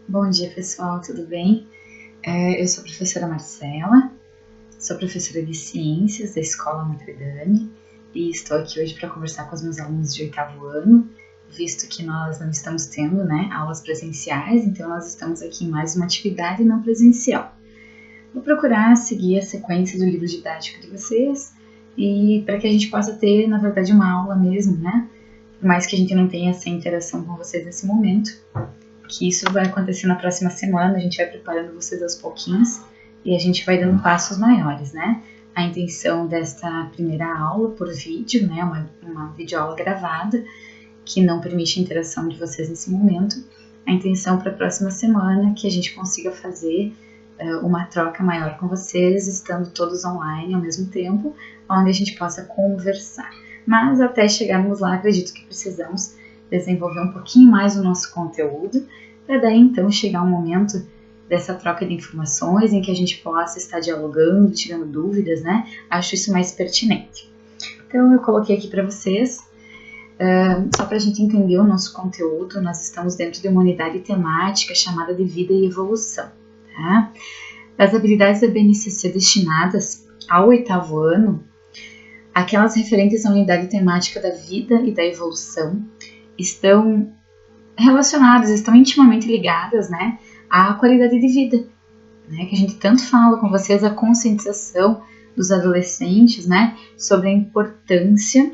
Bom dia, pessoal, tudo bem? Eu sou a professora Marcela, sou professora de Ciências da Escola Notre Dame e estou aqui hoje para conversar com os meus alunos de 8º ano, visto que nós não estamos tendo, aulas presenciais, então nós estamos aqui em mais uma atividade não presencial. Vou procurar seguir a sequência do livro didático de vocês e para que a gente possa ter, na verdade, uma aula mesmo, Por mais que a gente não tenha essa interação com vocês nesse momento, que isso vai acontecer na próxima semana, a gente vai preparando vocês aos pouquinhos e a gente vai dando passos maiores, A intenção desta primeira aula por vídeo, uma videoaula gravada, que não permite a interação de vocês nesse momento. A intenção para a próxima semana é que a gente consiga fazer uma troca maior com vocês, estando todos online ao mesmo tempo, onde a gente possa conversar. Mas até chegarmos lá, acredito que precisamos desenvolver um pouquinho mais o nosso conteúdo, para daí então chegar um momento dessa troca de informações em que a gente possa estar dialogando, tirando dúvidas, Acho isso mais pertinente. Então eu coloquei aqui para vocês, só para a gente entender o nosso conteúdo, nós estamos dentro de uma unidade temática chamada de Vida e Evolução, tá? Das habilidades da BNCC destinadas ao 8º ano, aquelas referentes à unidade temática da vida e da evolução estão relacionadas, estão intimamente ligadas, à qualidade de vida, que a gente tanto fala com vocês, a conscientização dos adolescentes, sobre a importância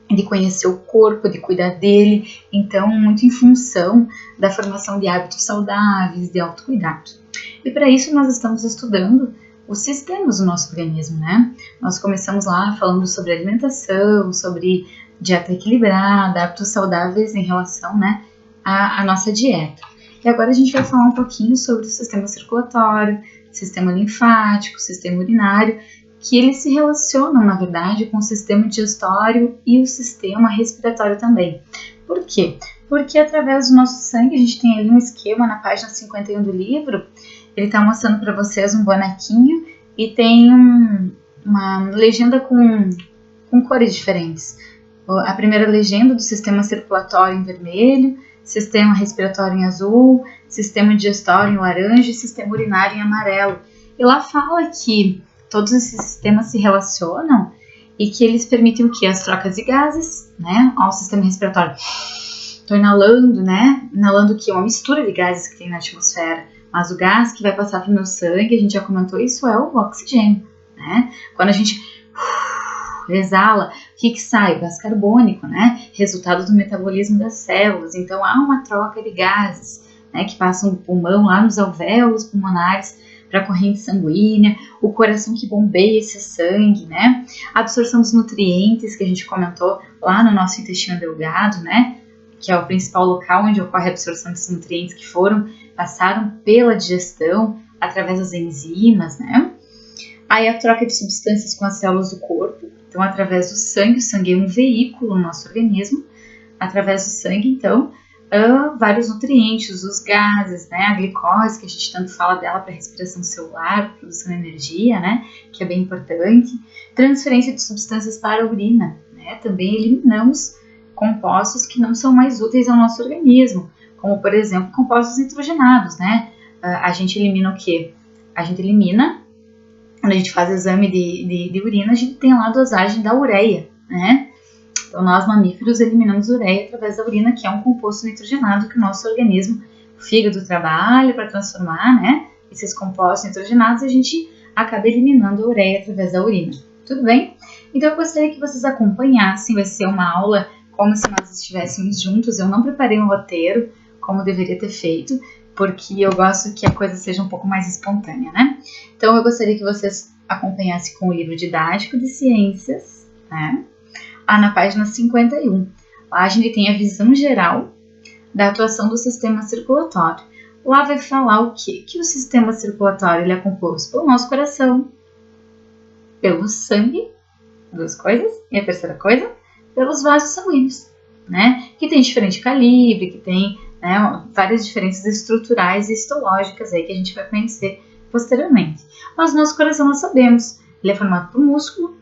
de conhecer o corpo, de cuidar dele, então muito em função da formação de hábitos saudáveis, de autocuidado. E para isso nós estamos estudando os sistemas do nosso organismo, Nós começamos lá falando sobre alimentação, sobre dieta equilibrada, hábitos saudáveis em relação, à nossa dieta. E agora a gente vai falar um pouquinho sobre o sistema circulatório, sistema linfático, sistema urinário, que eles se relacionam, na verdade, com o sistema digestório e o sistema respiratório também. Por quê? Porque através do nosso sangue, a gente tem ali um esquema na página 51 do livro, ele está mostrando para vocês um bonequinho e tem uma legenda com cores diferentes. A primeira legenda do sistema circulatório em vermelho, sistema respiratório em azul, sistema digestório em laranja e sistema urinário em amarelo. E lá fala que todos esses sistemas se relacionam e que eles permitem o quê? As trocas de gases, Ao sistema respiratório. Estou inalando, Inalando o quê? Uma mistura de gases que tem na atmosfera. Mas o gás que vai passar para o meu sangue, a gente já comentou isso, é o oxigênio, Quando a gente exala, o que sai? O gás carbônico, Resultado do metabolismo das células. Então, há uma troca de gases, que passam do pulmão lá nos alvéolos pulmonares para a corrente sanguínea, o coração que bombeia esse sangue, A absorção dos nutrientes, que a gente comentou lá no nosso intestino delgado, Que é o principal local onde ocorre a absorção desses nutrientes que passaram pela digestão através das enzimas, Aí a troca de substâncias com as células do corpo, então através do sangue, o sangue é um veículo no nosso organismo, através do sangue, então, vários nutrientes, os gases, a glicose, que a gente tanto fala dela para respiração celular, produção de energia, que é bem importante, transferência de substâncias para a urina, também eliminamos compostos que não são mais úteis ao nosso organismo, como, por exemplo, compostos nitrogenados, A gente elimina o quê? A gente elimina, quando a gente faz exame de urina, a gente tem lá a dosagem da ureia, Então, nós mamíferos eliminamos ureia através da urina, que é um composto nitrogenado que o nosso organismo, o fígado trabalha para transformar, esses compostos nitrogenados, a gente acaba eliminando a ureia através da urina. Tudo bem? Então, eu gostaria que vocês acompanhassem, vai ser uma aula como se nós estivéssemos juntos. Eu não preparei um roteiro, como deveria ter feito, porque eu gosto que a coisa seja um pouco mais espontânea, Então, eu gostaria que vocês acompanhassem com o livro didático de ciências, na página 51. Lá a gente tem a visão geral da atuação do sistema circulatório. Lá vai falar o quê? Que o sistema circulatório ele é composto pelo nosso coração, pelo sangue, duas coisas, e a terceira coisa, pelos vasos sanguíneos, Que tem diferente calibre, que tem várias diferenças estruturais e histológicas aí que a gente vai conhecer posteriormente. Mas o nosso coração nós sabemos, ele é formado por músculo,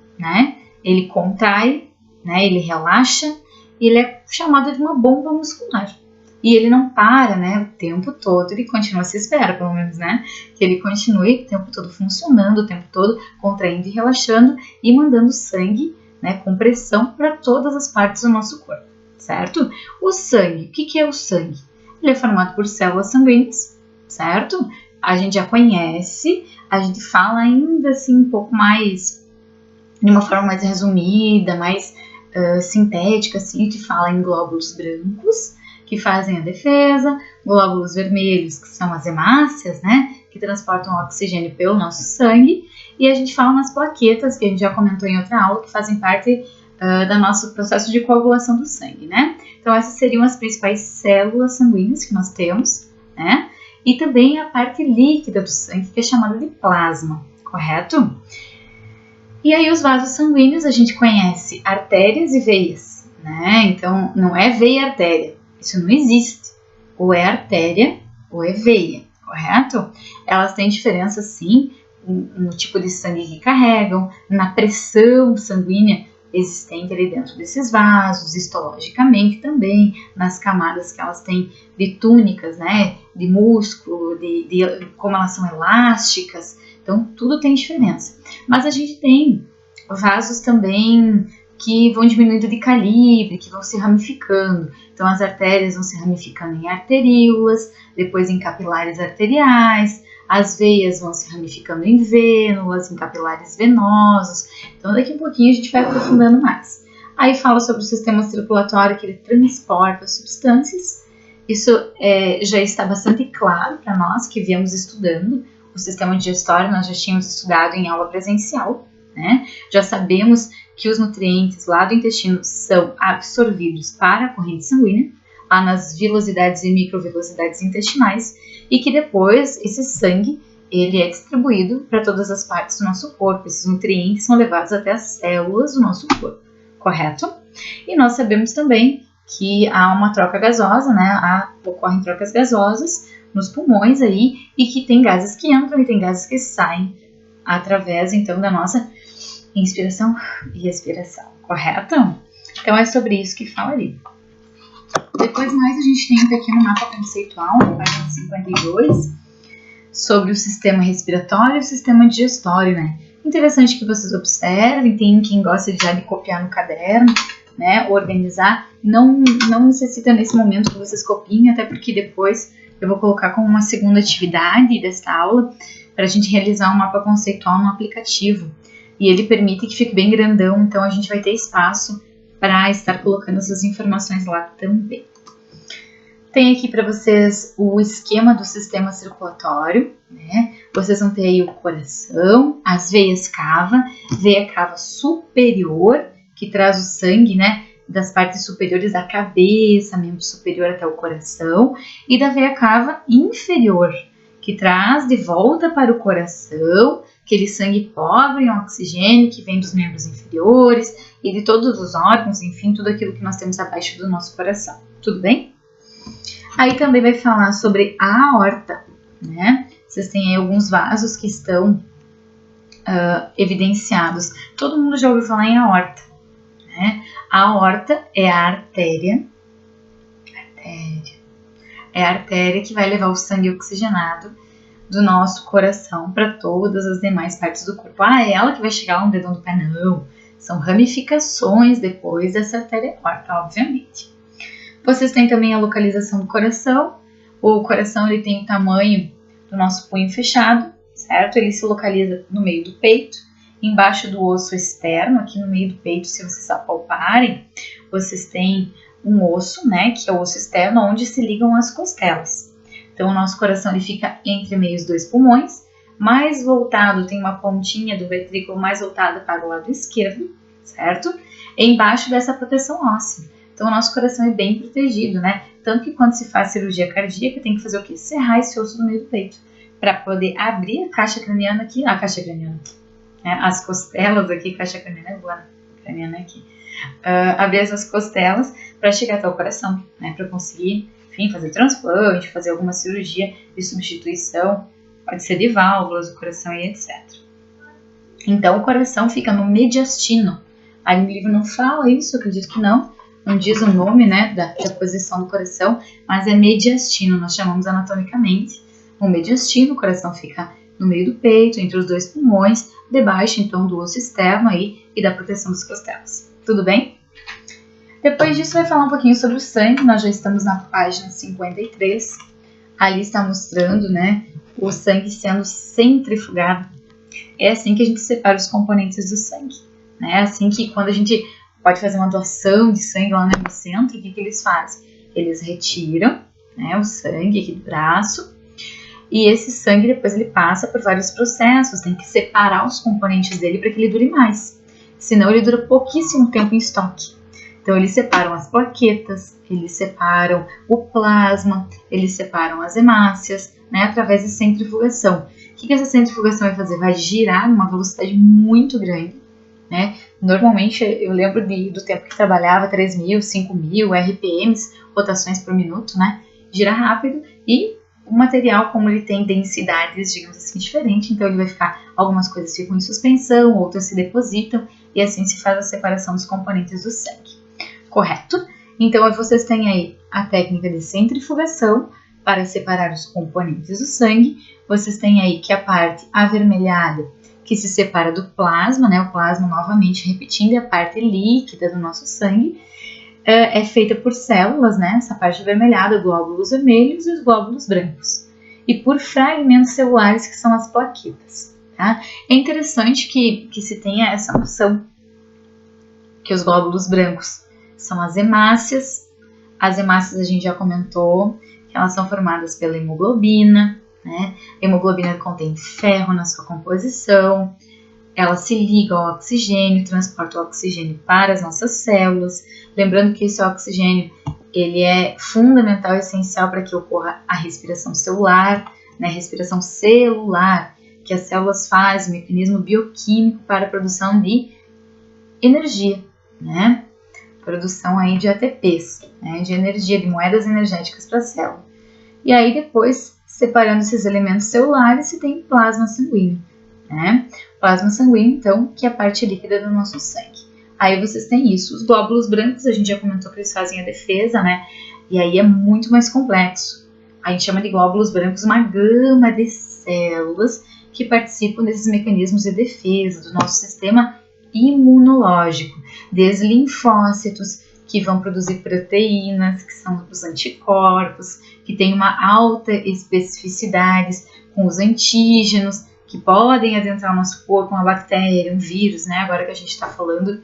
Ele contrai, ele relaxa e ele é chamado de uma bomba muscular. E ele não para, né, o tempo todo, ele continua, se espera, pelo menos, né, que ele continue o tempo todo funcionando, o tempo todo contraindo e relaxando e mandando sangue, né, com pressão para todas as partes do nosso corpo, certo? O sangue, o que é o sangue? Ele é formado por células sanguíneas, certo? A gente já conhece, a gente fala ainda assim um pouco mais, de uma forma mais resumida, mais sintética, assim, a gente fala em glóbulos brancos, que fazem a defesa, glóbulos vermelhos, que são as hemácias, né, que transportam o oxigênio pelo nosso sangue, e a gente fala nas plaquetas, que a gente já comentou em outra aula, que fazem parte do nosso processo de coagulação do sangue, né. Então essas seriam as principais células sanguíneas que nós temos, né, e também a parte líquida do sangue, que é chamada de plasma, correto? E aí os vasos sanguíneos a gente conhece artérias e veias, né? Então não é veia e artéria, isso não existe. Ou é artéria ou é veia, correto? Elas têm diferença sim no tipo de sangue que carregam, na pressão sanguínea existente ali dentro desses vasos, histologicamente também, nas camadas que elas têm de túnicas, né? De músculo, de como elas são elásticas. Então, tudo tem diferença. Mas a gente tem vasos também que vão diminuindo de calibre, que vão se ramificando. Então, as artérias vão se ramificando em arteríolas, depois em capilares arteriais, as veias vão se ramificando em vênulas, em capilares venosos. Então, daqui a pouquinho a gente vai aprofundando mais. Aí fala sobre o sistema circulatório, que ele transporta substâncias. Isso já está bastante claro para nós que viemos estudando. O sistema digestório nós já tínhamos estudado em aula presencial, né? Já sabemos que os nutrientes lá do intestino são absorvidos para a corrente sanguínea, lá nas vilosidades e microvilosidades intestinais, e que depois esse sangue ele é distribuído para todas as partes do nosso corpo. Esses nutrientes são levados até as células do nosso corpo, correto? E nós sabemos também que há uma troca gasosa, né? Ocorrem trocas gasosas nos pulmões aí, e que tem gases que entram e tem gases que saem através, então, da nossa inspiração e expiração, correto? Então, é sobre isso que fala ali. Depois mais a gente tem um pequeno mapa conceitual, na página 52, sobre o sistema respiratório e o sistema digestório, né? Interessante que vocês observem, tem quem gosta já de copiar no caderno, né? Organizar, não necessita nesse momento que vocês copiem, até porque depois eu vou colocar como uma segunda atividade desta aula para a gente realizar um mapa conceitual no aplicativo. E ele permite que fique bem grandão, então a gente vai ter espaço para estar colocando essas informações lá também. Tem aqui para vocês o esquema do sistema circulatório, né? Vocês vão ter aí o coração, as veias cava, veia cava superior, que traz o sangue, né? Das partes superiores da cabeça, membro superior até o coração, e da veia cava inferior, que traz de volta para o coração aquele sangue pobre em oxigênio que vem dos membros inferiores e de todos os órgãos, enfim, tudo aquilo que nós temos abaixo do nosso coração. Tudo bem? Aí também vai falar sobre a aorta, né? Vocês têm aí alguns vasos que estão evidenciados. Todo mundo já ouviu falar em aorta, né? A aorta é a artéria. É a artéria que vai levar o sangue oxigenado do nosso coração para todas as demais partes do corpo. É ela que vai chegar lá no dedão do pé? Não. São ramificações depois dessa artéria aorta, obviamente. Vocês têm também a localização do coração. O coração ele tem o tamanho do nosso punho fechado, certo? Ele se localiza no meio do peito, embaixo do osso externo, aqui no meio do peito, se vocês apalparem, vocês têm um osso, né, que é o osso externo, onde se ligam as costelas. Então, o nosso coração ele fica entre meio os dois pulmões, mais voltado, tem uma pontinha do ventrículo mais voltada para o lado esquerdo, certo? E embaixo dessa proteção óssea. Então, o nosso coração é bem protegido, né? Tanto que quando se faz cirurgia cardíaca, tem que fazer o quê? Serrar esse osso no meio do peito, para poder abrir a caixa craniana aqui, né? As costelas aqui, caixa craniana é boa, craniana aqui. Abrir essas costelas para chegar até o coração, né? Para conseguir, enfim, fazer transplante, fazer alguma cirurgia de substituição, pode ser de válvulas do coração e etc. Então, o coração fica no mediastino. Aí no livro não fala isso, eu acredito que não, não diz o nome, né, da posição do coração, mas é mediastino, nós chamamos anatomicamente. O mediastino, o coração fica no meio do peito, entre os 2 pulmões, debaixo então do osso externo aí e da proteção das costelas. Tudo bem? Depois disso vai falar um pouquinho sobre o sangue, nós já estamos na página 53. Ali está mostrando, né, o sangue sendo centrifugado. É assim que a gente separa os componentes do sangue, né? É assim que quando a gente pode fazer uma doação de sangue lá no hemocentro, o que eles fazem? Eles retiram, né, o sangue aqui do braço e esse sangue depois ele passa por vários processos, tem que separar os componentes dele para que ele dure mais, senão ele dura pouquíssimo tempo em estoque. Então eles separam as plaquetas, eles separam o plasma, eles separam as hemácias, né, através da centrifugação. O que essa centrifugação vai fazer? Vai girar numa velocidade muito grande, né? Normalmente eu lembro do tempo que trabalhava 3.000, 5.000 RPMs, rotações por minuto, né? Gira rápido e o material, como ele tem densidades, digamos assim, diferentes, então ele vai ficar, algumas coisas ficam em suspensão, outras se depositam e assim se faz a separação dos componentes do sangue. Correto? Então vocês têm aí a técnica de centrifugação para separar os componentes do sangue. Vocês têm aí que a parte avermelhada que se separa do plasma, né? O plasma, novamente repetindo, é a parte líquida do nosso sangue, é feita por células, né? Essa parte avermelhada, glóbulos vermelhos e os glóbulos brancos. E por fragmentos celulares, que são as plaquetas, tá? É interessante que se tenha essa noção que os glóbulos brancos são as hemácias. As hemácias a gente já comentou que elas são formadas pela hemoglobina, né? A hemoglobina contém ferro na sua composição, ela se liga ao oxigênio, transporta o oxigênio para as nossas células. Lembrando que esse oxigênio ele é fundamental e essencial para que ocorra a respiração celular, né? Respiração celular, que as células fazem, um mecanismo bioquímico para a produção de energia, né? Produção aí de ATPs, né? De energia, de moedas energéticas para a célula. E aí depois, separando esses elementos celulares, se tem plasma sanguíneo, né? Plasma sanguíneo, então, que é a parte líquida do nosso sangue. Aí vocês têm isso. Os glóbulos brancos, a gente já comentou que eles fazem a defesa, né? E aí é muito mais complexo. A gente chama de glóbulos brancos uma gama de células que participam desses mecanismos de defesa do nosso sistema imunológico, desde linfócitos, que vão produzir proteínas, que são os anticorpos, que têm uma alta especificidade com os antígenos, que podem adentrar o nosso corpo, uma bactéria, um vírus, né? Agora que a gente está falando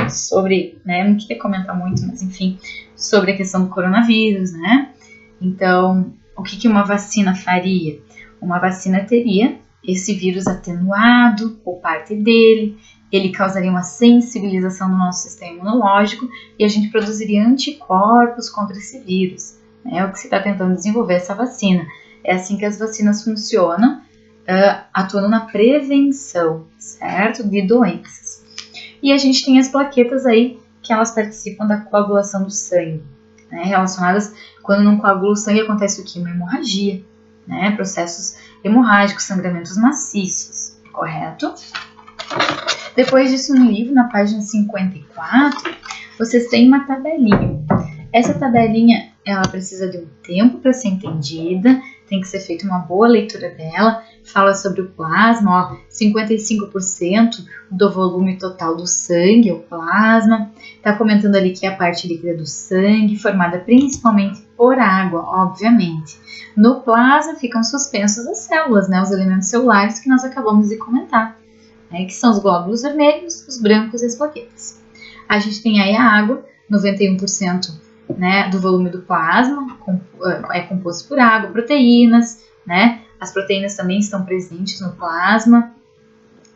sobre, né? Não queria comentar muito, mas enfim, sobre a questão do coronavírus, né? Então, o que uma vacina faria? Uma vacina teria esse vírus atenuado, ou parte dele, ele causaria uma sensibilização no nosso sistema imunológico e a gente produziria anticorpos contra esse vírus. É o que se está tentando desenvolver essa vacina. É assim que as vacinas funcionam, atuando na prevenção, certo? De doenças. E a gente tem as plaquetas aí, que elas participam da coagulação do sangue, né? Relacionadas, quando não coagula o sangue, acontece o quê? Uma hemorragia, né? Processos hemorrágicos, sangramentos maciços, correto? Depois disso, no livro, na página 54, vocês têm uma tabelinha. Essa tabelinha, ela precisa de um tempo para ser entendida, tem que ser feita uma boa leitura dela. Fala sobre o plasma, ó, 55% do volume total do sangue é o plasma. Está comentando ali que é a parte líquida do sangue, formada principalmente por água, obviamente. No plasma ficam suspensos as células, né, os elementos celulares que nós acabamos de comentar, né, que são os glóbulos vermelhos, os brancos e as plaquetas. A gente tem aí a água, 91%, né, do volume do plasma, é composto por água, proteínas, né, as proteínas também estão presentes no plasma,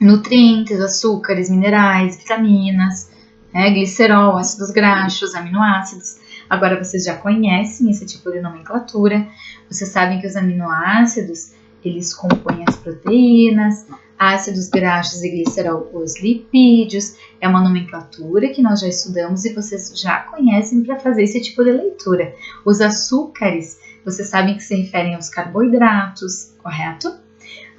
nutrientes, açúcares, minerais, vitaminas, né, glicerol, ácidos graxos, aminoácidos. Agora vocês já conhecem esse tipo de nomenclatura, vocês sabem que os aminoácidos, eles compõem as proteínas, ácidos graxos e glicerol, os lipídios. É uma nomenclatura que nós já estudamos e vocês já conhecem para fazer esse tipo de leitura. Os açúcares, vocês sabem que se referem aos carboidratos, correto?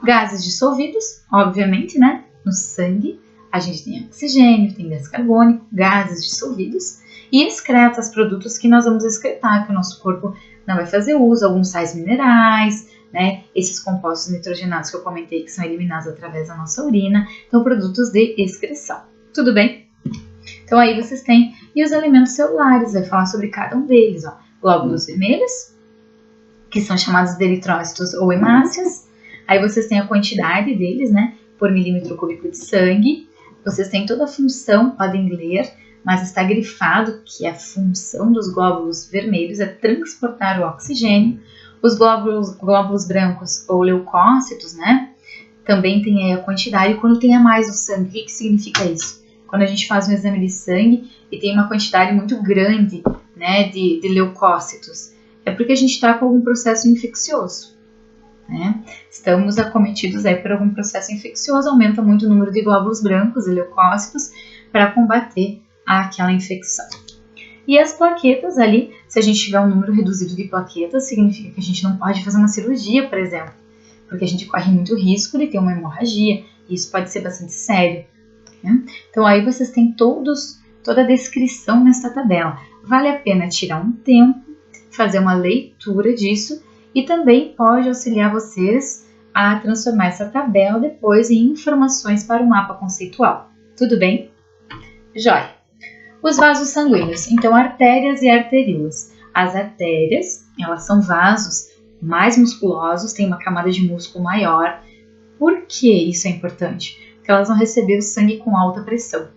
Gases dissolvidos, obviamente, né? No sangue, a gente tem oxigênio, tem gás carbônico, gases dissolvidos. e excretas, produtos que nós vamos excretar, que o nosso corpo não vai fazer uso, alguns sais minerais, né? Esses compostos nitrogenados que eu comentei que são eliminados através da nossa urina, então produtos de excreção. Tudo bem? Então aí vocês têm, e os elementos celulares, vai falar sobre cada um deles, ó. Glóbulos vermelhos, que são chamados de eritrócitos ou hemácias. Aí vocês têm a quantidade deles, né, por milímetro cúbico de sangue. Vocês têm toda a função, podem ler, mas está grifado que a função dos glóbulos vermelhos é transportar o oxigênio. Os glóbulos brancos ou leucócitos, né, também tem aí a quantidade. Quando tem a mais no sangue, o que significa isso? Quando a gente faz um exame de sangue e tem uma quantidade muito grande, né, de leucócitos, é porque a gente está com algum processo infeccioso, né? Estamos acometidos aí por algum processo infeccioso, aumenta muito o número de glóbulos brancos e leucócitos para combater aquela infecção. E as plaquetas ali, se a gente tiver um número reduzido de plaquetas, significa que a gente não pode fazer uma cirurgia, por exemplo, porque a gente corre muito risco de ter uma hemorragia, e isso pode ser bastante sério, né? Então aí vocês têm toda a descrição nesta tabela. Vale a pena tirar um tempo, fazer uma leitura disso, e também pode auxiliar vocês a transformar essa tabela depois em informações para o mapa conceitual. Tudo bem? Jóia! Os vasos sanguíneos, então artérias e arteríolas. As artérias, elas são vasos mais musculosos, têm uma camada de músculo maior. Por que isso é importante? Porque elas vão receber o sangue com alta pressão.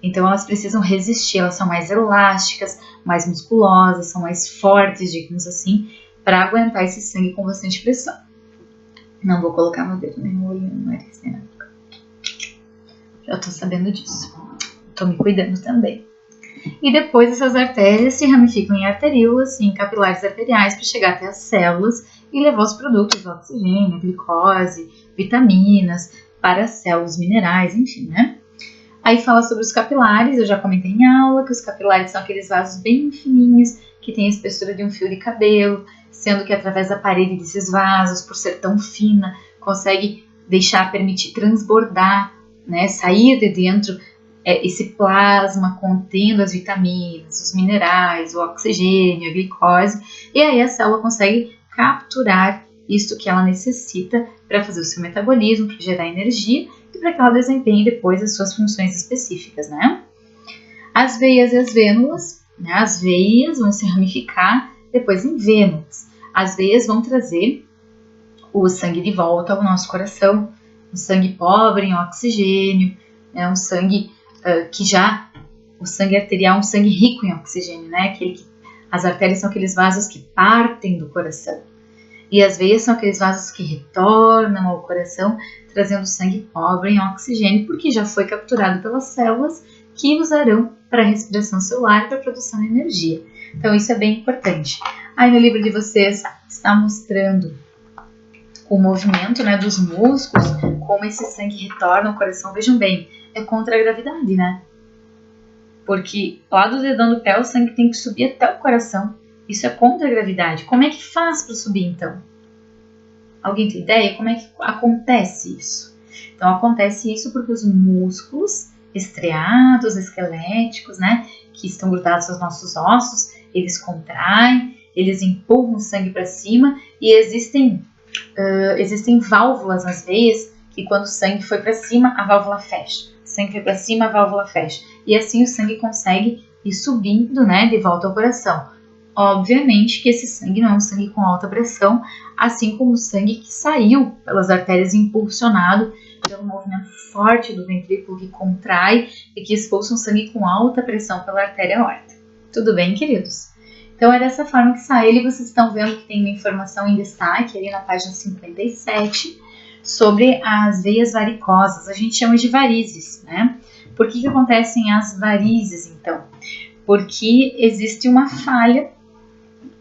Então elas precisam resistir, elas são mais elásticas, mais musculosas, são mais fortes, digamos assim, para aguentar esse sangue com bastante pressão. Não vou colocar meu dedo nem no olho, no nariz, né? Já tô sabendo disso. Tô me cuidando também. E depois essas artérias se ramificam em arteríolas, em capilares arteriais, para chegar até as células e levar os produtos, oxigênio, glicose, vitaminas, para as células minerais, enfim, né? Aí fala sobre os capilares, eu já comentei em aula que os capilares são aqueles vasos bem fininhos, que têm a espessura de um fio de cabelo, sendo que através da parede desses vasos, por ser tão fina, consegue permitir transbordar, né, sair de dentro esse plasma contendo as vitaminas, os minerais, o oxigênio, a glicose, e aí a célula consegue capturar isto que ela necessita para fazer o seu metabolismo, para gerar energia e para que ela desempenhe depois as suas funções específicas, né? As veias e as vênulas, né? As veias vão se ramificar depois em vênulas. As veias vão trazer o sangue de volta ao nosso coração, um sangue pobre em oxigênio, né? Um sangue o sangue arterial é um sangue rico em oxigênio, né? As artérias são aqueles vasos que partem do coração. E as veias são aqueles vasos que retornam ao coração, trazendo sangue pobre em oxigênio, porque já foi capturado pelas células que usarão para a respiração celular e para a produção de energia. Então isso é bem importante. Aí no livro de vocês está mostrando o movimento, né, dos músculos, como esse sangue retorna ao coração. Vejam bem, é contra a gravidade, né? Porque lá do dedão do pé o sangue tem que subir até o coração. Isso é contra a gravidade. Como é que faz para subir, então? Alguém tem ideia? Como é que acontece isso? Então, acontece isso porque os músculos estriados, esqueléticos, né, que estão grudados aos nossos ossos, eles contraem, eles empurram o sangue para cima e existem válvulas nas veias que quando o sangue foi para cima, a válvula fecha. O sangue foi para cima, a válvula fecha. E assim o sangue consegue ir subindo, né, de volta ao coração. Obviamente que esse sangue não é um sangue com alta pressão, assim como o sangue que saiu pelas artérias impulsionado pelo movimento forte do ventrículo que contrai e que expulsa um sangue com alta pressão pela artéria aorta. Tudo bem, queridos? Então é dessa forma que sai ele. Vocês estão vendo que tem uma informação em destaque ali na página 57 sobre as veias varicosas. A gente chama de varizes, né? Por que acontecem as varizes, então? Porque existe uma falha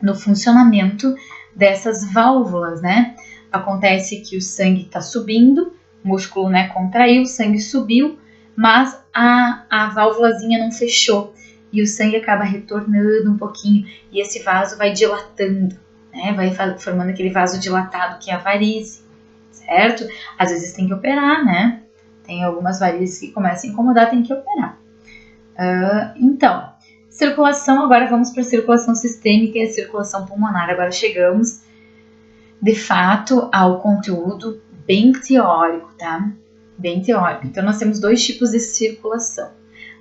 no funcionamento dessas válvulas, né? Acontece que o sangue está subindo, o músculo, né, contraiu, o sangue subiu, mas a válvulazinha não fechou e o sangue acaba retornando um pouquinho e esse vaso vai dilatando, né? Vai formando aquele vaso dilatado que é a varize, certo? Às vezes tem que operar, né? Tem algumas varizes que começam a incomodar, tem que operar. Então, Circulação, agora vamos para a circulação sistêmica e a circulação pulmonar. Agora chegamos, de fato, ao conteúdo bem teórico, tá? Bem teórico. Então, nós temos dois tipos de circulação.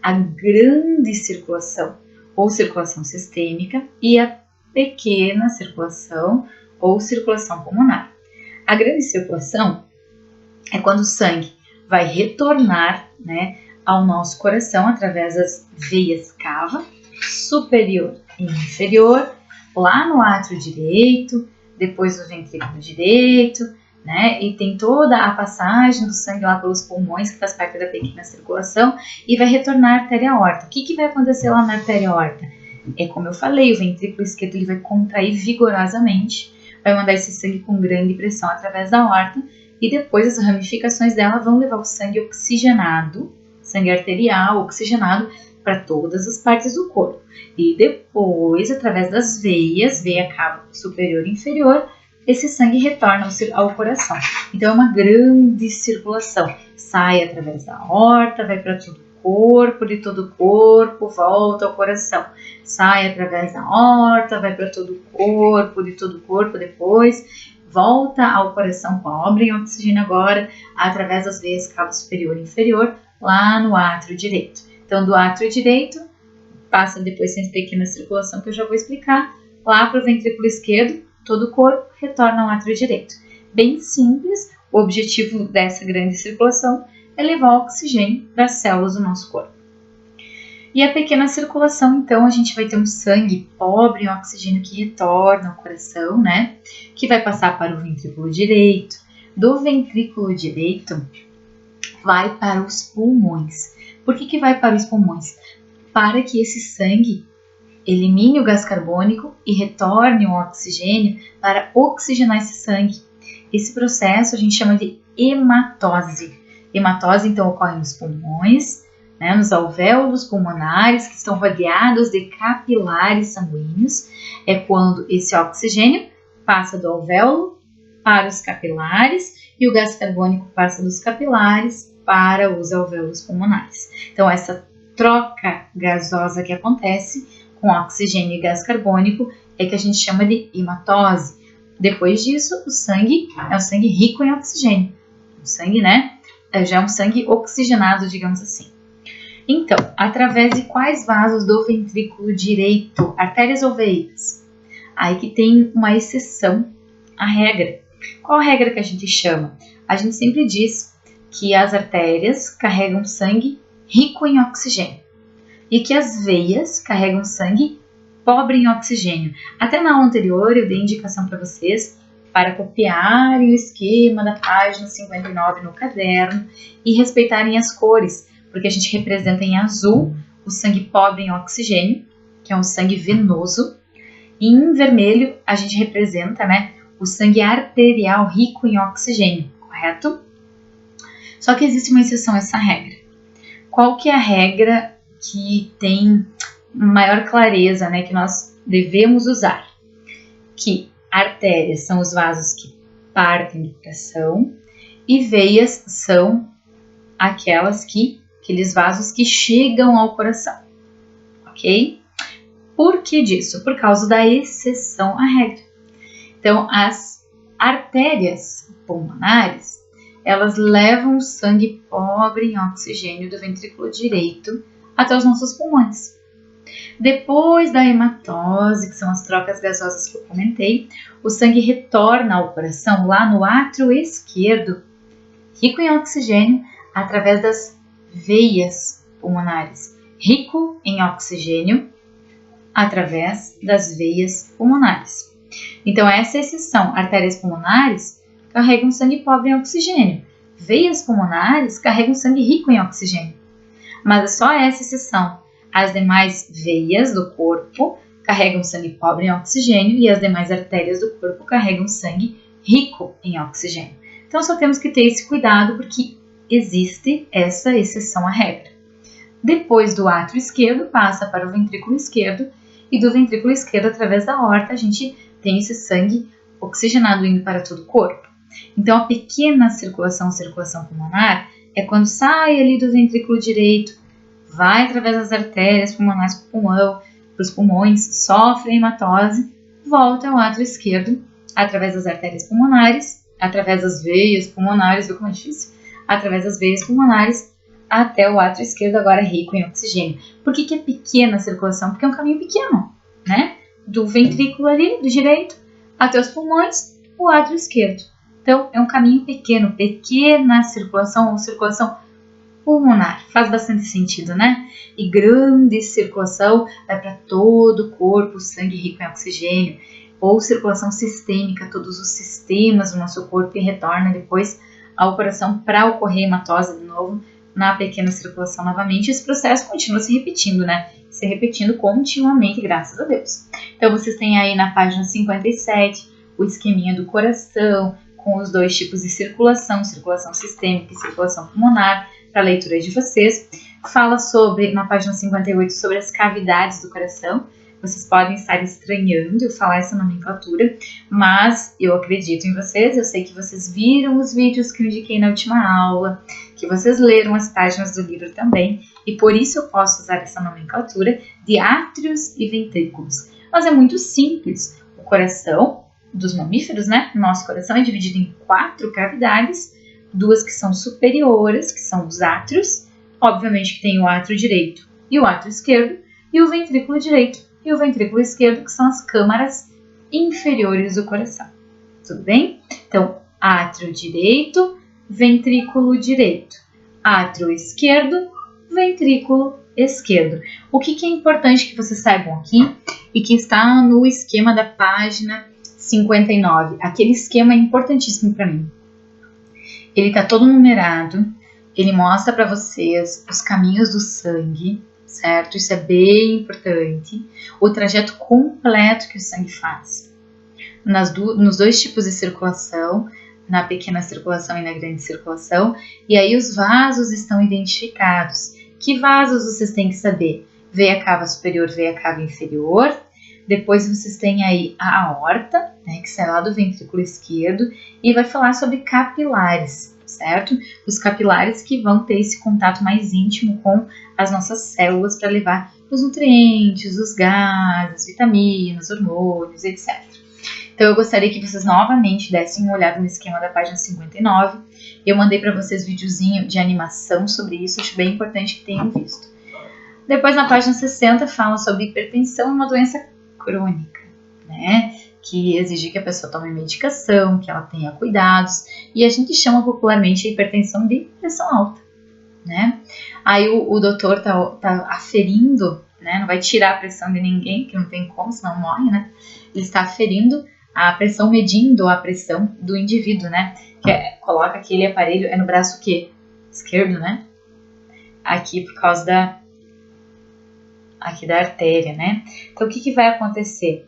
A grande circulação, ou circulação sistêmica, e a pequena circulação, ou circulação pulmonar. A grande circulação é quando o sangue vai retornar, né, ao nosso coração através das veias cava, superior e inferior, lá no átrio direito, depois do ventrículo direito, né? E tem toda a passagem do sangue lá pelos pulmões, que faz parte da pequena circulação, e vai retornar à artéria aorta. O que vai acontecer lá na artéria aorta? É como eu falei, o ventrículo esquerdo ele vai contrair vigorosamente, vai mandar esse sangue com grande pressão através da aorta, e depois as ramificações dela vão levar o sangue oxigenado, sangue arterial oxigenado, para todas as partes do corpo. E depois, através das veias, veia cava superior e inferior, esse sangue retorna ao coração. Então, é uma grande circulação. Sai através da aorta, vai para todo o corpo, de todo o corpo, volta ao coração. Sai através da aorta, vai para todo o corpo, de todo o corpo depois, volta ao coração, pobre em oxigênio agora, através das veias cava superior e inferior, lá no átrio direito. Então, do átrio direito, passa depois sem pequena circulação, que eu já vou explicar, lá para o ventrículo esquerdo, todo o corpo retorna ao átrio direito. Bem simples, o objetivo dessa grande circulação é levar o oxigênio para as células do nosso corpo. E a pequena circulação, então, a gente vai ter um sangue pobre em oxigênio que retorna ao coração, né? Que vai passar para o ventrículo direito. Do ventrículo direito, vai para os pulmões. Por que vai para os pulmões? Para que esse sangue elimine o gás carbônico e retorne o oxigênio para oxigenar esse sangue. Esse processo a gente chama de hematose. Hematose, então, ocorre nos pulmões, né, nos alvéolos pulmonares, que estão rodeados de capilares sanguíneos. É quando esse oxigênio passa do alvéolo para os capilares e o gás carbônico passa dos capilares para os alvéolos pulmonares. Então, essa troca gasosa que acontece com oxigênio e gás carbônico é que a gente chama de hematose. Depois disso, o sangue é um sangue rico em oxigênio. O sangue, né, já é um sangue oxigenado, digamos assim. Então, através de quais vasos do ventrículo direito? Artérias ou veias? Aí que tem uma exceção à regra. Qual a regra que a gente chama? A gente sempre diz que as artérias carregam sangue rico em oxigênio e que as veias carregam sangue pobre em oxigênio. Até na aula anterior eu dei indicação para vocês para copiarem o esquema da página 59 no caderno e respeitarem as cores, porque a gente representa em azul o sangue pobre em oxigênio, que é um sangue venoso, e em vermelho a gente representa, né, o sangue arterial rico em oxigênio, correto? Só que existe uma exceção a essa regra. Qual que é a regra que tem maior clareza, né, que nós devemos usar? Que artérias são os vasos que partem do coração e veias são aqueles vasos que chegam ao coração, ok? Por que disso? Por causa da exceção à regra. Então, as artérias pulmonares, elas levam o sangue pobre em oxigênio do ventrículo direito até os nossos pulmões. Depois da hematose, que são as trocas gasosas que eu comentei, o sangue retorna ao coração lá no átrio esquerdo, rico em oxigênio, através das veias pulmonares. Rico em oxigênio, através das veias pulmonares. Então, essa é a exceção. Artérias pulmonares carregam sangue pobre em oxigênio. Veias pulmonares carregam sangue rico em oxigênio. Mas é só essa exceção. As demais veias do corpo carregam sangue pobre em oxigênio e as demais artérias do corpo carregam sangue rico em oxigênio. Então, só temos que ter esse cuidado porque existe essa exceção à regra. Depois do átrio esquerdo, passa para o ventrículo esquerdo e do ventrículo esquerdo, através da aorta, a gente tem esse sangue oxigenado indo para todo o corpo. Então, a pequena circulação pulmonar é quando sai ali do ventrículo direito, vai através das artérias pulmonares para os pulmões, sofre a hematose, volta ao átrio esquerdo através das artérias pulmonares, através das veias pulmonares, viu como é difícil? Através das veias pulmonares até o átrio esquerdo, agora rico em oxigênio. Por que é pequena a circulação? Porque é um caminho pequeno, né? Do ventrículo ali, do direito, até os pulmões, o átrio esquerdo. Então, é um caminho pequeno, pequena circulação ou circulação pulmonar. Faz bastante sentido, né? E grande circulação vai para todo o corpo, sangue rico em oxigênio, ou circulação sistêmica, todos os sistemas do nosso corpo e retorna depois ao coração para ocorrer hematose de novo na pequena circulação novamente. Esse processo continua se repetindo, né? Se repetindo continuamente, graças a Deus. Então, vocês têm aí na página 57 o esqueminha do coração, com os dois tipos de circulação, circulação sistêmica e circulação pulmonar, para a leitura de vocês. Fala sobre, na página 58, sobre as cavidades do coração. Vocês podem estar estranhando eu falar essa nomenclatura, mas eu acredito em vocês, eu sei que vocês viram os vídeos que eu indiquei na última aula, que vocês leram as páginas do livro também, e por isso eu posso usar essa nomenclatura de átrios e ventrículos. Mas é muito simples. O coração dos mamíferos, né? Nosso coração é dividido em 4 cavidades, 2 que são superiores, que são os átrios, obviamente que tem o átrio direito e o átrio esquerdo, e o ventrículo direito e o ventrículo esquerdo, que são as câmaras inferiores do coração. Tudo bem? Então, átrio direito, ventrículo direito, átrio esquerdo, ventrículo esquerdo. O que é importante que vocês saibam aqui e que está no esquema da página 59. Aquele esquema é importantíssimo para mim. Ele está todo numerado, ele mostra para vocês os caminhos do sangue, certo? Isso é bem importante. O trajeto completo que o sangue faz. Nos 2 tipos de circulação, na pequena circulação e na grande circulação. E aí os vasos estão identificados. Que vasos vocês têm que saber? Veia cava superior, veia cava inferior. Depois vocês têm aí a aorta, né, que sai lá do ventrículo esquerdo, e vai falar sobre capilares, certo? Os capilares que vão ter esse contato mais íntimo com as nossas células para levar os nutrientes, os gases, vitaminas, hormônios, etc. Então eu gostaria que vocês novamente dessem uma olhada no esquema da página 59. Eu mandei para vocês videozinho de animação sobre isso, acho bem importante que tenham visto. Depois na página 60 fala sobre hipertensão, uma doença crônica, né? Que exige que a pessoa tome medicação, que ela tenha cuidados, e a gente chama popularmente a hipertensão de pressão alta, né? Aí o doutor tá aferindo, né? Não vai tirar a pressão de ninguém, que não tem como, senão morre, né? Ele está aferindo a pressão, medindo a pressão do indivíduo, né? Coloca aquele aparelho, é no braço esquerdo, né? Aqui por causa aqui da artéria, né? Então, o que vai acontecer?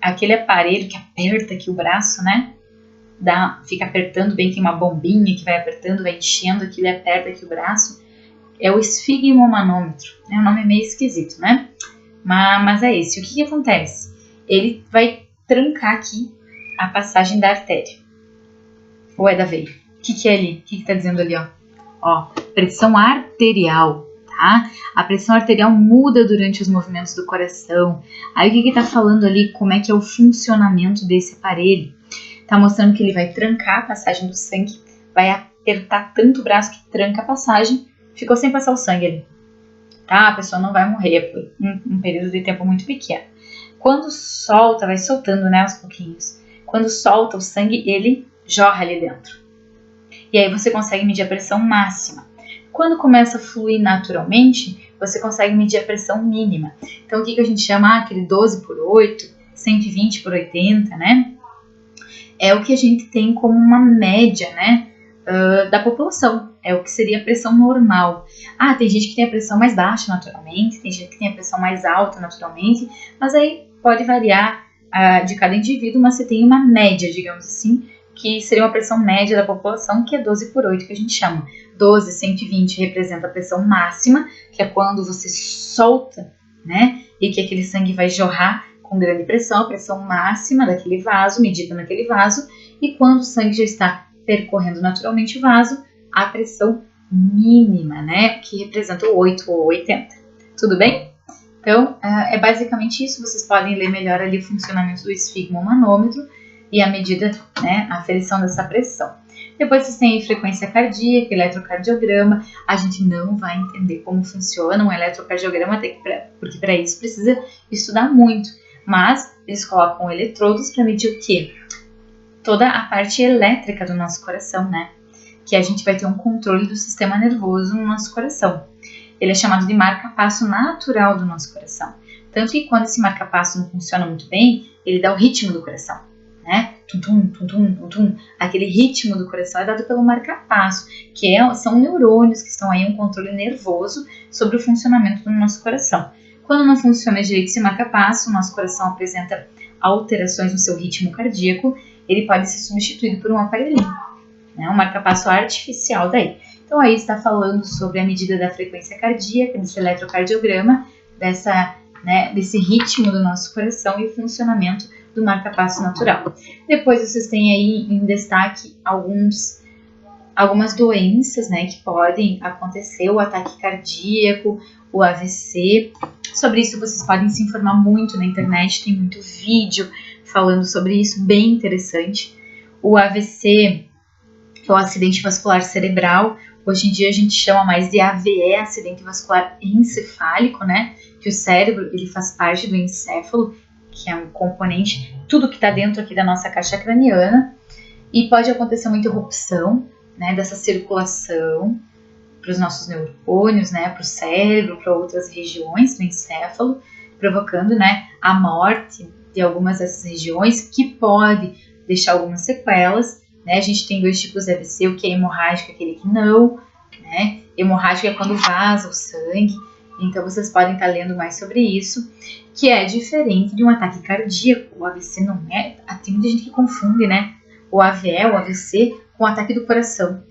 Aquele aparelho que aperta aqui o braço, né? Fica apertando bem, tem uma bombinha que vai apertando, vai enchendo aqui, ele aperta aqui o braço. É o esfigmomanômetro. É um nome meio esquisito, né? Mas é esse. O que acontece? Ele vai trancar aqui a passagem da artéria. Ou é da veia? O que é ali? O que tá dizendo ali, ó? Ó, pressão arterial. Tá? A pressão arterial muda durante os movimentos do coração. Aí o que está falando ali? Como é que é o funcionamento desse aparelho? Está mostrando que ele vai trancar a passagem do sangue, vai apertar tanto o braço que tranca a passagem, ficou sem passar o sangue ali. Tá? A pessoa não vai morrer por um período de tempo muito pequeno. Quando solta, vai soltando, né, aos pouquinhos. Quando solta o sangue, ele jorra ali dentro. E aí você consegue medir a pressão máxima. Quando começa a fluir naturalmente, você consegue medir a pressão mínima. Então, o que a gente chama? Aquele 12/8, 120/80, né? É o que a gente tem como uma média, né, da população. É o que seria a pressão normal. Tem gente que tem a pressão mais baixa naturalmente, tem gente que tem a pressão mais alta naturalmente, mas aí pode variar de cada indivíduo, mas você tem uma média, digamos assim, que seria uma pressão média da população, que é 12/8, que a gente chama. 12, 120 representa a pressão máxima, que é quando você solta, né? E que aquele sangue vai jorrar com grande pressão, a pressão máxima daquele vaso, medida naquele vaso. E quando o sangue já está percorrendo naturalmente o vaso, a pressão mínima, né? Que representa o 8 ou 80. Tudo bem? Então, é basicamente isso. Vocês podem ler melhor ali o funcionamento do esfigmomanômetro e a medida, né, a aferição dessa pressão. Depois vocês têm frequência cardíaca, eletrocardiograma. A gente não vai entender como funciona um eletrocardiograma, porque para isso precisa estudar muito. Mas eles colocam eletrodos para medir o quê? Toda a parte elétrica do nosso coração, né? Que a gente vai ter um controle do sistema nervoso no nosso coração. Ele é chamado de marca-passo natural do nosso coração. Tanto que quando esse marca-passo não funciona muito bem, ele dá o ritmo do coração, né? Tum-tum, tum-tum, tum-tum. Aquele ritmo do coração é dado pelo marca-passo, que são neurônios que estão aí um controle nervoso sobre o funcionamento do nosso coração. Quando não funciona direito esse marca-passo, o nosso coração apresenta alterações no seu ritmo cardíaco, ele pode ser substituído por um aparelhinho, né? Um marca-passo artificial daí. Então aí está falando sobre a medida da frequência cardíaca, desse eletrocardiograma, desse ritmo do nosso coração e o funcionamento do marca-passo natural. Depois vocês têm aí em destaque algumas doenças, né, que podem acontecer, o ataque cardíaco, o AVC. Sobre isso vocês podem se informar muito na internet, tem muito vídeo falando sobre isso, bem interessante. O AVC é o acidente vascular cerebral. Hoje em dia a gente chama mais de AVE, acidente vascular encefálico, né? Que o cérebro, ele faz parte do encéfalo, que é um componente, tudo que está dentro aqui da nossa caixa craniana. E pode acontecer uma interrupção, né, dessa circulação para os nossos neurônios, né, para o cérebro, para outras regiões do encéfalo, provocando, né, a morte de algumas dessas regiões, que pode deixar algumas sequelas. Né? A gente tem dois tipos de AVC, o que é hemorrágico e aquele que não. Né? Hemorrágico é quando vaza o sangue, então vocês podem estar lendo mais sobre isso, que é diferente de um ataque cardíaco. O AVC não é, tem muita gente que confunde, né? O AVE, o AVC, com o ataque do coração,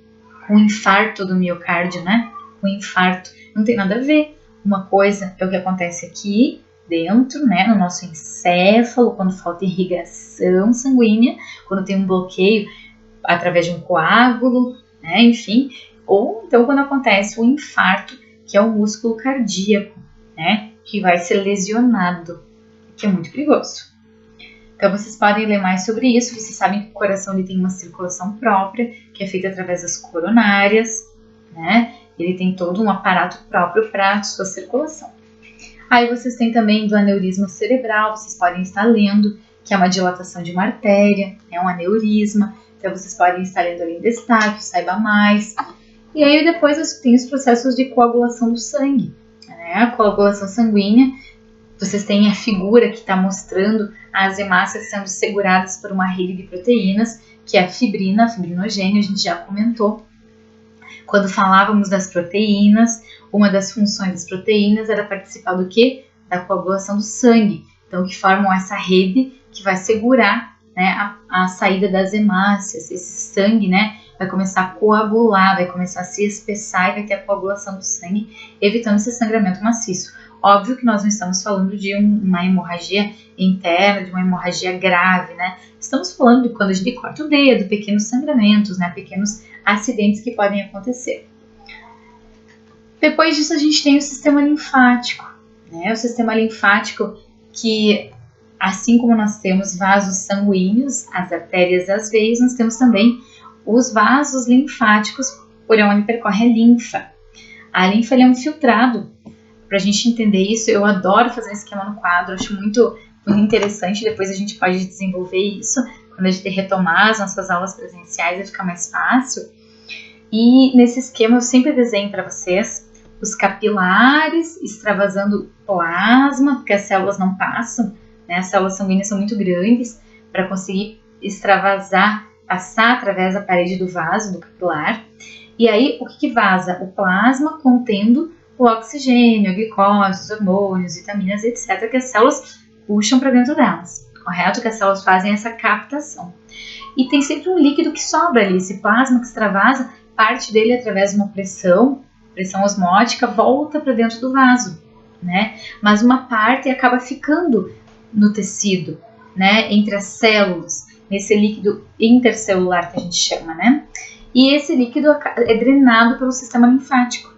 com o infarto do miocárdio, né? O infarto não tem nada a ver. Uma coisa é o que acontece aqui dentro, né, no nosso encéfalo, quando falta irrigação sanguínea, quando tem um bloqueio através de um coágulo, né, enfim, ou então quando acontece o infarto, que é o músculo cardíaco, né, que vai ser lesionado, que é muito perigoso. Então vocês podem ler mais sobre isso. Vocês sabem que o coração ele tem uma circulação própria, que é feita através das coronárias, né, ele tem todo um aparato próprio para a sua circulação. Aí vocês têm também do aneurisma cerebral, vocês podem estar lendo, que é uma dilatação de uma artéria, é um aneurisma. Então vocês podem estar lendo ali em destaque, saiba mais. E aí depois tem os processos de coagulação do sangue, né? A coagulação sanguínea, vocês têm a figura que está mostrando as hemácias sendo seguradas por uma rede de proteínas, que é a fibrina, a fibrinogênio, a gente já comentou. Quando falávamos das proteínas, uma das funções das proteínas era participar do quê? Da coagulação do sangue. Então, que formam essa rede que vai segurar, né, a saída das hemácias. Esse sangue, né, vai começar a coagular, vai começar a se espessar e vai ter a coagulação do sangue, evitando esse sangramento maciço. Óbvio que nós não estamos falando de uma hemorragia interna, de uma hemorragia grave, né? Estamos falando de quando a gente corta o dedo, pequenos sangramentos, né? Pequenos acidentes que podem acontecer. Depois disso a gente tem o sistema linfático, né? O sistema linfático que, assim como nós temos vasos sanguíneos, as artérias e as veias, nós temos também os vasos linfáticos por onde percorre a linfa. A linfa é um filtrado. Para a gente entender isso, eu adoro fazer um esquema no quadro, acho muito interessante. Depois a gente pode desenvolver isso quando a gente retomar as nossas aulas presenciais, vai ficar mais fácil. E nesse esquema eu sempre desenho para vocês os capilares extravasando plasma, porque as células não passam, né? As células sanguíneas são muito grandes para conseguir extravasar, passar através da parede do vaso, do capilar. E aí o que vaza? O plasma contendo o oxigênio, a glicose, os hormônios, vitaminas, etc., que as células puxam para dentro delas, correto? Que as células fazem essa captação. E tem sempre um líquido que sobra ali, esse plasma que extravasa, parte dele através de uma pressão osmótica, volta para dentro do vaso, né? Mas uma parte acaba ficando no tecido, né? Entre as células, nesse líquido intercelular que a gente chama, né? E esse líquido é drenado pelo sistema linfático.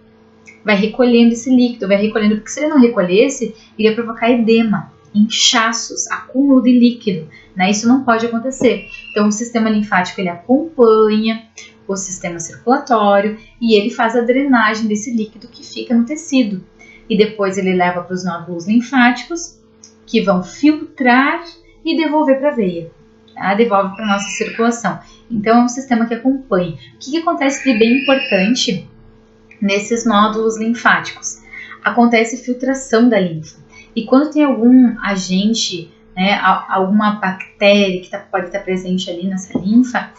Vai recolhendo esse líquido, vai recolhendo, porque se ele não recolhesse, ele ia provocar edema, inchaços, acúmulo de líquido, né? Isso não pode acontecer. Então, o sistema linfático, ele acompanha o sistema circulatório e ele faz a drenagem desse líquido que fica no tecido. E depois ele leva para os nódulos linfáticos, que vão filtrar e devolver para a veia, tá? Devolve para a nossa circulação. Então, é um sistema que acompanha. O que acontece de bem importante nesses nódulos linfáticos? Acontece filtração da linfa. E quando tem algum agente, né, alguma bactéria que pode estar presente ali nessa linfa,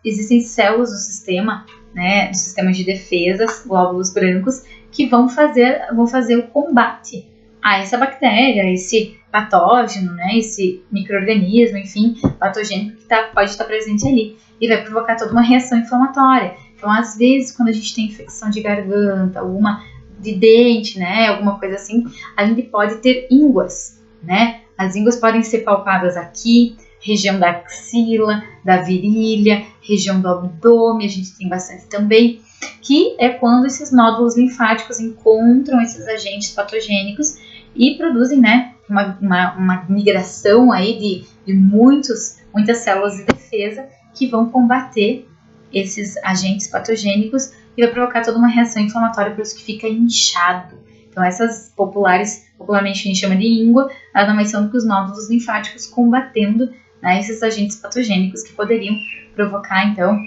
existem células do sistema, né, do sistema de defesa, glóbulos brancos, que vão fazer o combate a essa bactéria, a esse patógeno, né, esse micro-organismo, enfim, patogênico que pode estar presente ali. E vai provocar toda uma reação inflamatória. Então, às vezes, quando a gente tem infecção de garganta, alguma de dente, né, alguma coisa assim, a gente pode ter ínguas, né? As ínguas podem ser palpadas aqui, região da axila, da virilha, região do abdômen, a gente tem bastante também, que é quando esses nódulos linfáticos encontram esses agentes patogênicos e produzem, né, uma migração aí de muitas células de defesa que vão combater esses agentes patogênicos e vai provocar toda uma reação inflamatória, por isso que fica inchado. Então, essas popularmente a gente chama de íngua, nada mais são do que os nódulos linfáticos combatendo, né, esses agentes patogênicos que poderiam provocar, então,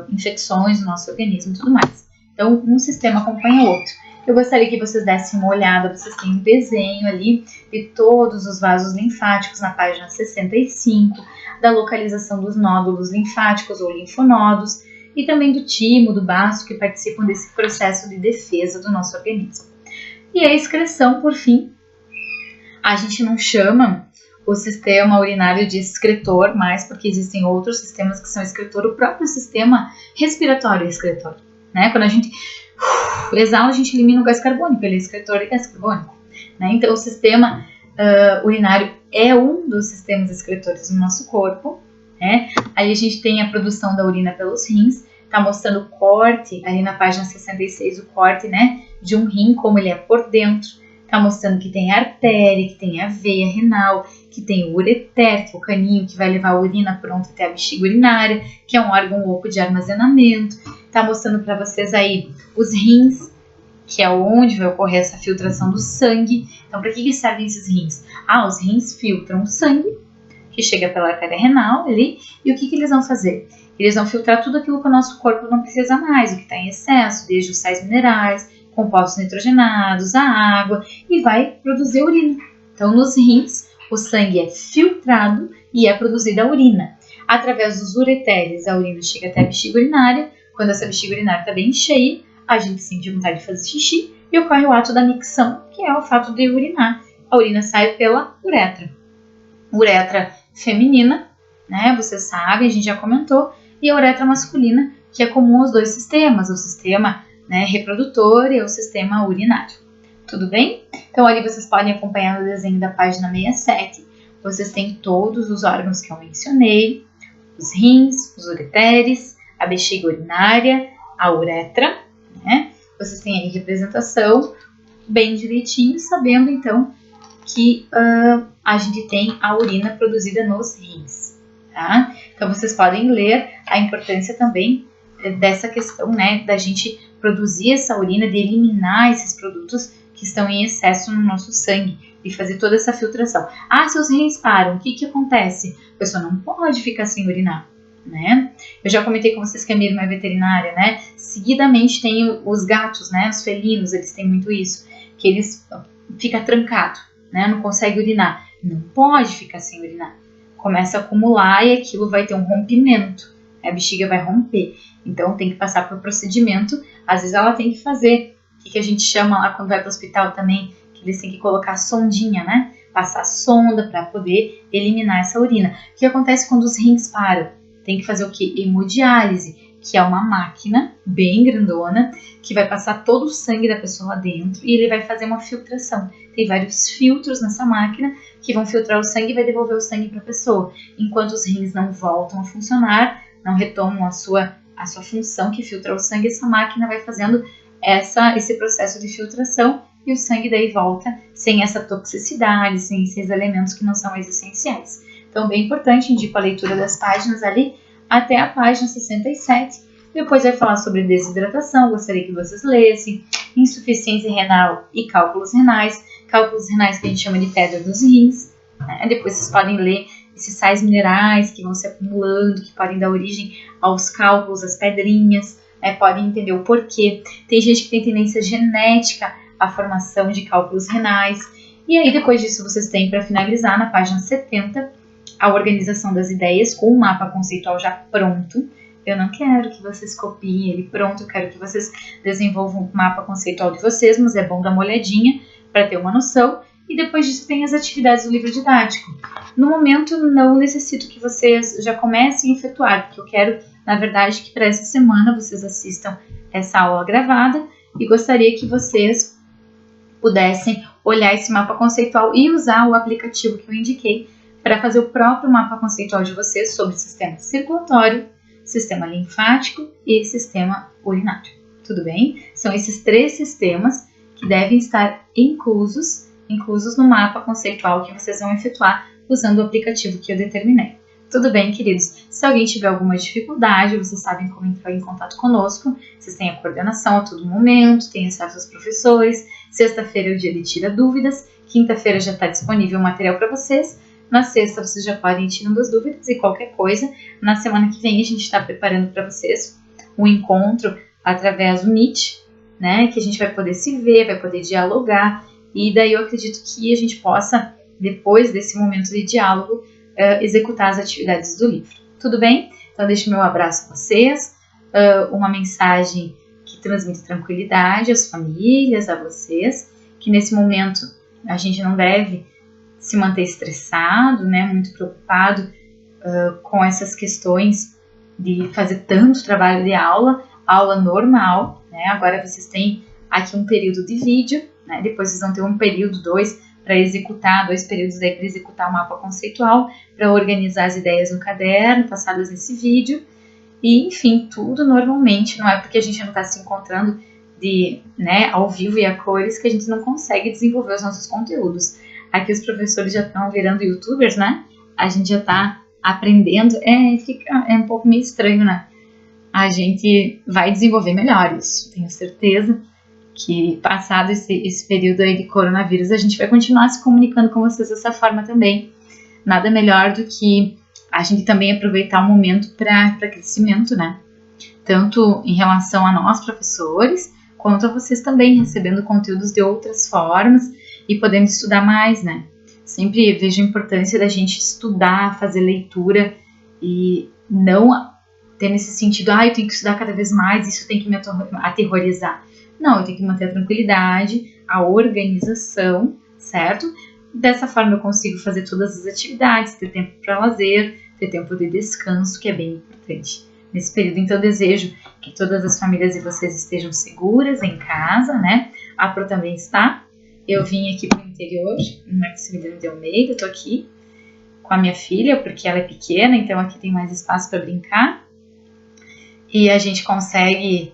infecções no nosso organismo e tudo mais. Então, um sistema acompanha o outro. Eu gostaria que vocês dessem uma olhada, vocês têm um desenho ali de todos os vasos linfáticos na página 65, da localização dos nódulos linfáticos ou linfonodos e também do timo, do baço, que participam desse processo de defesa do nosso organismo. E a excreção, por fim, a gente não chama o sistema urinário de excretor mais, porque existem outros sistemas que são excretor, o próprio sistema respiratório é excretor, né? Quando a gente exala, a gente elimina o gás carbônico, ele é excretor de gás carbônico, né? Então, o sistema urinário é um dos sistemas excretores do nosso corpo, né? Aí a gente tem a produção da urina pelos rins, tá mostrando o corte, ali na página 66, o corte, né, de um rim, como ele é por dentro, tá mostrando que tem a artéria, que tem a veia renal, que tem o ureter, que é o caninho que vai levar a urina pronta até a bexiga urinária, que é um órgão oco de armazenamento, tá mostrando para vocês aí os rins, que é onde vai ocorrer essa filtração do sangue. Então, para que servem esses rins? Os rins filtram o sangue, que chega pela artéria renal ali, e o que eles vão fazer? Eles vão filtrar tudo aquilo que o nosso corpo não precisa mais, o que está em excesso, desde os sais minerais, compostos nitrogenados, a água, e vai produzir urina. Então, nos rins, o sangue é filtrado e é produzida a urina. Através dos ureteres, a urina chega até a bexiga urinária. Quando essa bexiga urinária está bem cheia, a gente sente vontade de fazer xixi e ocorre o ato da micção, que é o fato de urinar. A urina sai pela uretra. Uretra feminina, né? Você sabe, a gente já comentou, e a uretra masculina, que é comum aos dois sistemas, o sistema, né, reprodutor e o sistema urinário. Tudo bem? Então, ali vocês podem acompanhar no desenho da página 67. Vocês têm todos os órgãos que eu mencionei, os rins, os ureteres, a bexiga urinária, a uretra, né? Vocês têm aí representação bem direitinho, sabendo então que a gente tem a urina produzida nos rins, tá? Então, vocês podem ler a importância também dessa questão, né, da gente produzir essa urina, de eliminar esses produtos que estão em excesso no nosso sangue e fazer toda essa filtração. Se os rins param, o que acontece? A pessoa não pode ficar sem urinar, né? Eu já comentei com vocês que a minha irmã é veterinária, né? Seguidamente tem os gatos, né? Os felinos, eles têm muito isso, que eles ficam trancados, né? Não consegue urinar. Não pode ficar sem urinar. Começa a acumular e aquilo vai ter um rompimento. A bexiga vai romper. Então tem que passar por procedimento. Às vezes ela tem que fazer o que a gente chama lá quando vai para o hospital também, que eles têm que colocar a sondinha, né? Passar sonda para poder eliminar essa urina. O que acontece quando os rins param? Tem que fazer o quê? Hemodiálise, que é uma máquina bem grandona, que vai passar todo o sangue da pessoa lá dentro e ele vai fazer uma filtração. Tem vários filtros nessa máquina que vão filtrar o sangue e vai devolver o sangue para a pessoa. Enquanto os rins não voltam a funcionar, não retomam a sua a sua função que filtra o sangue, essa máquina vai fazendo esse processo de filtração e o sangue daí volta sem essa toxicidade, sem esses elementos que não são mais essenciais. Então, bem importante, indico a leitura das páginas ali até a página 67. Depois vai falar sobre desidratação, gostaria que vocês lessem, insuficiência renal e cálculos renais que a gente chama de pedra dos rins. Né? Depois vocês podem ler esses sais minerais que vão se acumulando, que podem dar origem aos cálculos, às pedrinhas, né? Podem entender o porquê. Tem gente que tem tendência genética à formação de cálculos renais. E aí, depois disso, vocês têm, para finalizar, na página 70, a organização das ideias com o mapa conceitual já pronto. Eu não quero que vocês copiem ele pronto, eu quero que vocês desenvolvam o mapa conceitual de vocês, mas é bom dar uma olhadinha para ter uma noção. E depois disso tem as atividades do livro didático. No momento, não necessito que vocês já comecem a efetuar, porque eu quero, na verdade, que para essa semana vocês assistam essa aula gravada e gostaria que vocês pudessem olhar esse mapa conceitual e usar o aplicativo que eu indiquei para fazer o próprio mapa conceitual de vocês sobre sistema circulatório, sistema linfático e sistema urinário. Tudo bem? São esses 3 sistemas que devem estar inclusos no mapa conceitual que vocês vão efetuar usando o aplicativo que eu determinei. Tudo bem, queridos? Se alguém tiver alguma dificuldade, vocês sabem como entrar em contato conosco. Vocês têm a coordenação a todo momento, têm acesso aos professores. Sexta-feira é o dia de tira dúvidas. Quinta-feira já está disponível o material para vocês. Na sexta vocês já podem ir tirando as dúvidas e qualquer coisa. Na semana que vem a gente está preparando para vocês um encontro através do Meet, né? Que a gente vai poder se ver, vai poder dialogar. E daí eu acredito que a gente possa, depois desse momento de diálogo, executar as atividades do livro. Tudo bem? Então deixo meu abraço a vocês, uma mensagem que transmite tranquilidade às famílias, a vocês, que nesse momento a gente não deve se manter estressado, né, muito preocupado com essas questões de fazer tanto trabalho de aula normal, né? Agora vocês têm aqui um período de vídeo, né? Depois vocês vão ter um período 2 para executar, 2 períodos aí para executar o mapa conceitual, para organizar as ideias no caderno, passadas nesse vídeo, e enfim, tudo normalmente. Não é porque a gente não está se encontrando ao vivo e a cores que a gente não consegue desenvolver os nossos conteúdos. Aqui os professores já estão virando youtubers, né? A gente já está aprendendo, é um pouco meio estranho, né? A gente vai desenvolver melhor isso, tenho certeza que passado esse período aí de coronavírus, a gente vai continuar se comunicando com vocês dessa forma também. Nada melhor do que a gente também aproveitar o momento para crescimento, né? Tanto em relação a nós, professores, quanto a vocês também, recebendo conteúdos de outras formas e podendo estudar mais, né? Sempre vejo a importância da gente estudar, fazer leitura e não ter nesse sentido, eu tenho que estudar cada vez mais, isso tem que me aterrorizar. Não, eu tenho que manter a tranquilidade, a organização, certo? Dessa forma eu consigo fazer todas as atividades, ter tempo para lazer, ter tempo de descanso, que é bem importante nesse período. Então eu desejo que todas as famílias de vocês estejam seguras em casa, né? A Pro também está. Eu vim aqui para o interior, no Maximiliano de Almeida, eu tô aqui com a minha filha, porque ela é pequena, então aqui tem mais espaço para brincar. E a gente consegue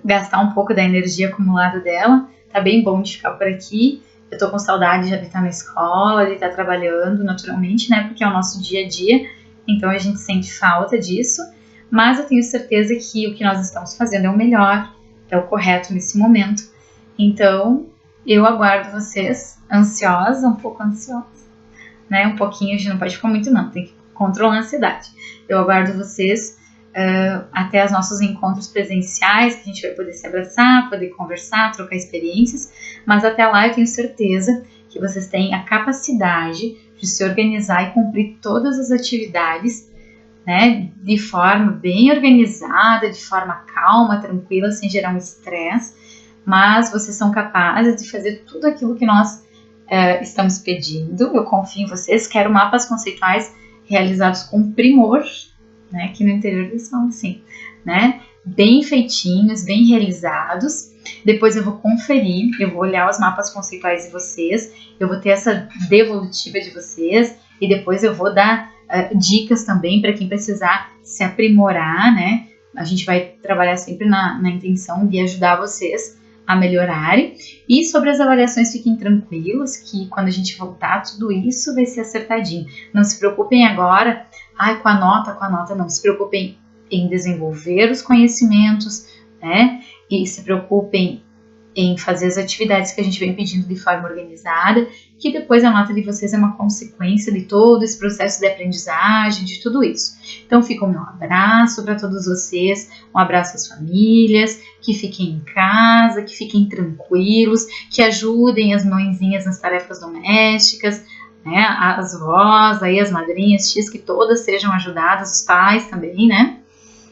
gastar um pouco da energia acumulada dela. Tá bem bom de ficar por aqui. Eu tô com saudade de estar na escola, de estar trabalhando naturalmente, né? Porque é o nosso dia a dia, então a gente sente falta disso. Mas eu tenho certeza que o que nós estamos fazendo é o melhor, é o correto nesse momento. Então, eu aguardo vocês, ansiosa, um pouco ansiosa, né? Um pouquinho, a gente não pode ficar muito não, tem que controlar a ansiedade. Eu aguardo vocês até os nossos encontros presenciais, que a gente vai poder se abraçar, poder conversar, trocar experiências, mas até lá eu tenho certeza que vocês têm a capacidade de se organizar e cumprir todas as atividades, né, de forma bem organizada, de forma calma, tranquila, sem gerar um estresse, mas vocês são capazes de fazer tudo aquilo que nós estamos pedindo. Eu confio em vocês, quero mapas conceituais realizados com primor, né, aqui no interior eles falam assim, né, bem feitinhos, bem realizados. Depois eu vou conferir, eu vou olhar os mapas conceituais de vocês, eu vou ter essa devolutiva de vocês e depois eu vou dar dicas também para quem precisar se aprimorar, né, A gente vai trabalhar sempre na intenção de ajudar vocês a melhorarem. E sobre as avaliações, fiquem tranquilos que quando a gente voltar, tudo isso vai ser acertadinho. Não se preocupem agora, com a nota, não. Se preocupem em desenvolver os conhecimentos, né? E se preocupem em fazer as atividades que a gente vem pedindo de forma organizada, que depois a nota de vocês é uma consequência de todo esse processo de aprendizagem, de tudo isso. Então fica o meu abraço para todos vocês, um abraço às famílias, que fiquem em casa, que fiquem tranquilos, que ajudem as mãezinhas nas tarefas domésticas, né, as vós, aí as madrinhas, tias, que todas sejam ajudadas, os pais também, né?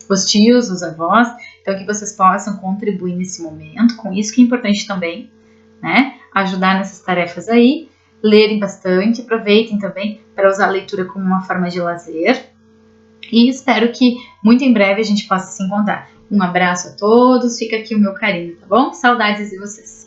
Os tios, os avós, então que vocês possam contribuir nesse momento, com isso que é importante também, né, ajudar nessas tarefas aí, lerem bastante, aproveitem também para usar a leitura como uma forma de lazer, e espero que muito em breve a gente possa se encontrar. Um abraço a todos, fica aqui o meu carinho, tá bom? Saudades de vocês!